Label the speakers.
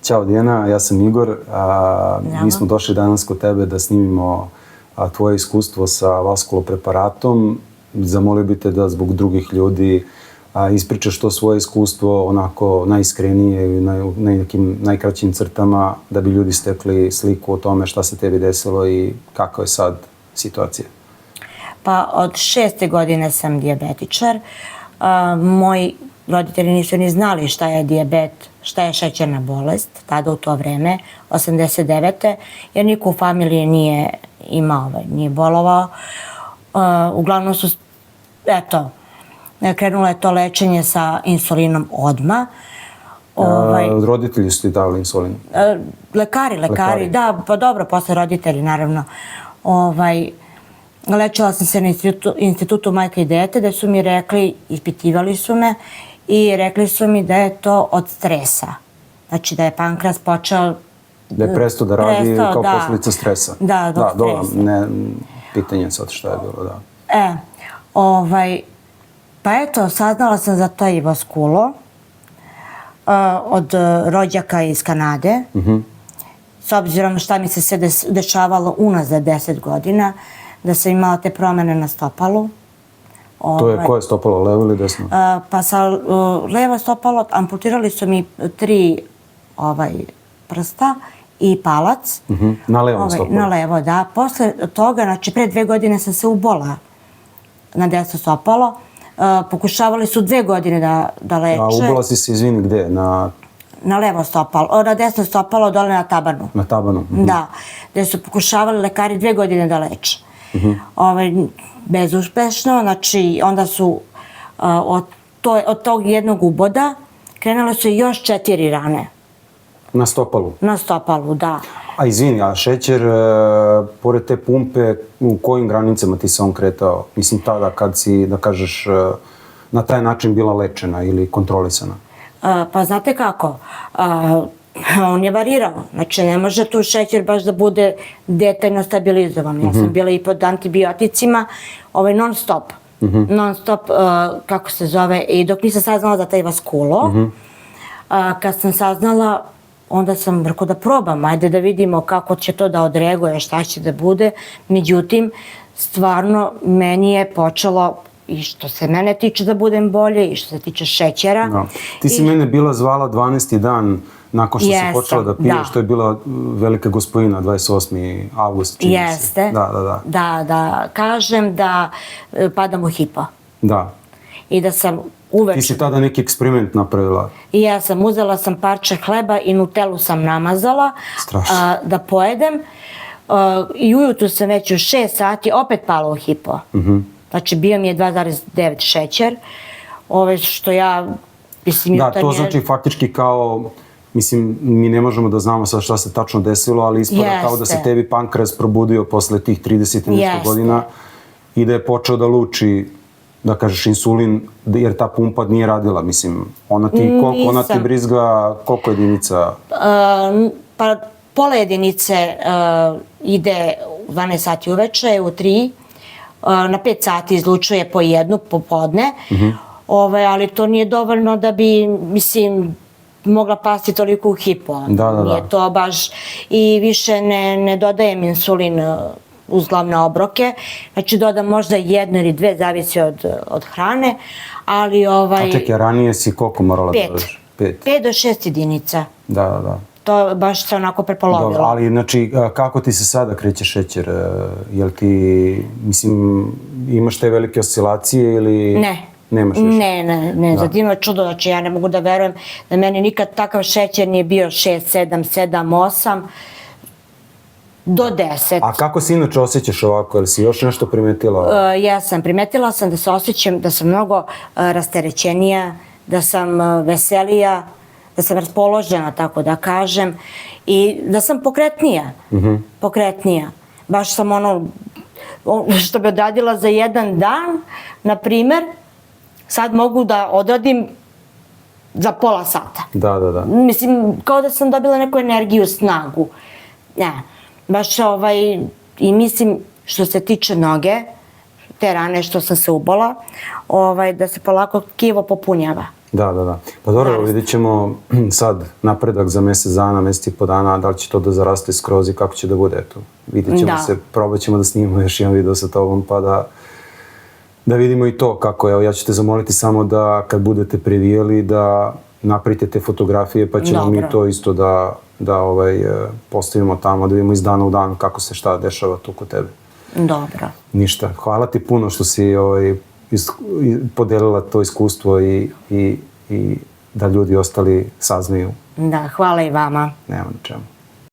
Speaker 1: Ćao Dijana, ja sam Igor. Mi smo došli danas kod tebe da snimimo tvoje iskustvo sa vaskulopreparatom. Zamolio bih te da zbog drugih ljudi ispričaš to svoje iskustvo onako najiskrenije i u nekim najkraćim crtama da bi ljudi stekli sliku o tome šta se tebi desilo i kakva je sad situacija.
Speaker 2: Pa od 6. godine sam dijabetičar. Moji roditelji nisu ni znali šta je dijabet, šta je šećerna bolest, tada u to vreme, 89. jer niko u familiji nije imao, nije bolovao. Uglavnom su, krenulo je to lečenje sa insulinom odmah.
Speaker 1: Roditelji su ti dali insulin?
Speaker 2: Lekari, da, pa dobro, posle roditelji, naravno. Lečila sam se na institutu Majka i dete, gde su mi rekli, ispitivali su me i rekli su mi da je to od stresa. Znači da je pankreas počeo...
Speaker 1: Da je prestao da radi kao posljedica stresa.
Speaker 2: Da, od stresa.
Speaker 1: Ne, pitanje sad šta je bilo, da.
Speaker 2: Pa eto, saznala sam za to i vaskulo od rođaka iz Kanade. S obzirom šta mi se sve dešavalo unazad 10 godina, da sam imala te promene na stopalu.
Speaker 1: To je koje stopalo, levo ili desno?
Speaker 2: Pa sa levo stopalo amputirali su mi 3 prsta i palac.
Speaker 1: Na levom stopalu?
Speaker 2: Na levo, da. Posle toga, znači pre 2 godine sam se ubola na desno stopalo. Pokušavali su 2 godine da leče.
Speaker 1: A ubola si se, izvini, gde?
Speaker 2: Na levo stopalo, na desno stopalo, dole na tabanu.
Speaker 1: Na tabanu?
Speaker 2: Da, gde su pokušavali lekari 2 godine da leče. Bezuspešno, znači onda su od tog jednog uboda krenule su još 4 rane.
Speaker 1: Na stopalu? Na
Speaker 2: stopalu, da.
Speaker 1: A izvini, a šećer, pored te pumpe, u kojim granicama ti se on kretao? Mislim, tada kad si, da kažeš, na taj način bila lečena ili kontrolisana?
Speaker 2: Pa znate kako, on je varirao. Znači, ne može tu šećer baš da bude detaljno stabilizovan. Ja sam bila i pod antibioticima, non stop. Non stop, kako se zove, i dok nisam saznala za taj vaskulo, kad sam saznala, onda sam rekao da probam, ajde da vidimo kako će to da odreaguje, šta će da bude. Međutim, stvarno, meni je počelo, i što se mene tiče da budem bolje, i što se tiče šećera.
Speaker 1: Ti si mene bila zvala 12. dan nakon što si počela da piješ, što je bila velika gospodina, 28. avgust, čini se.
Speaker 2: Jeste. Da, kažem da padam u hipo.
Speaker 1: Da.
Speaker 2: I da sam uveče...
Speaker 1: Ti si tada neki eksperiment napravila?
Speaker 2: I ja sam uzela parče hleba i nutelu sam namazala da pojedem. I ujutru sam već u 6 sati opet pala u hipo. Znači bio mi je 2,9 šećer. Što ja...
Speaker 1: Da, to znači faktički kao... Mislim, mi ne možemo da znamo sad šta se tačno desilo, ali ispada kao da se tebi pankreas probudio posle tih 30 i nešto godina i da je počeo da luči, da kažeš, insulin, jer ta pumpa nije radila, mislim. Ona ti brizga koliko jedinica?
Speaker 2: Pa pola jedinice ide u 12 sati uveče, u 3, na 5 sati izlučuje po 1 popodne, ali to nije dovoljno da bi, mislim, mogla pasti toliko u hipo. Nije to baš, i više ne dodajem insulin uz glavne obroke. Znači dodam možda 1 ili 2, zavisi od hrane, ali...
Speaker 1: A čekaj, ranije si koliko morala da dodaš?
Speaker 2: 5 do 6 jedinica.
Speaker 1: Da.
Speaker 2: To baš se onako prepolovilo.
Speaker 1: Dobro, ali znači kako ti se sada kreće šećer? Jel ti, mislim, imaš te velike oscilacije ili...
Speaker 2: Ne.
Speaker 1: Nemaš više?
Speaker 2: Ne, za divno čudo, znači ja ne mogu da verujem da meni nikad takav šećer nije bio 6, 7, 8, do 10.
Speaker 1: A kako se inače osjećaš ovako? Jel si još nešto primetila?
Speaker 2: Ja sam primetila da se osjećam da sam mnogo rasterećenija, da sam veselija, da sam raspoložena, tako da kažem, i da sam pokretnija. Baš sam što bi odradila za 1 dan, na primer, sad mogu da odradim za pola sata.
Speaker 1: Da.
Speaker 2: Mislim, kao da sam dobila neku energiju, snagu. Baš i mislim, što se tiče noge, te rane što sam se ubola, da se polako tkivo popunjava.
Speaker 1: Da. Pa dobro, vidjet ćemo sad napredak za mjesec dana, mjesec i po dana, da li će to da zaraste skroz i kako će da bude. Eto. Vidjet ćemo se, probat ćemo da snimimo još jedan video sa tobom pa da vidimo i to kako. Evo, ja ću te zamoliti samo da kad budete previjeli da napravite te fotografije pa ćemo mi to isto da postavimo tamo, da vidimo iz dana u dan kako se šta dešava tu kod tebe.
Speaker 2: Dobro.
Speaker 1: Ništa. Hvala ti puno što si podelila to iskustvo i da ljudi ostali saznaju.
Speaker 2: Da, hvala i vama.
Speaker 1: Nema na čemu.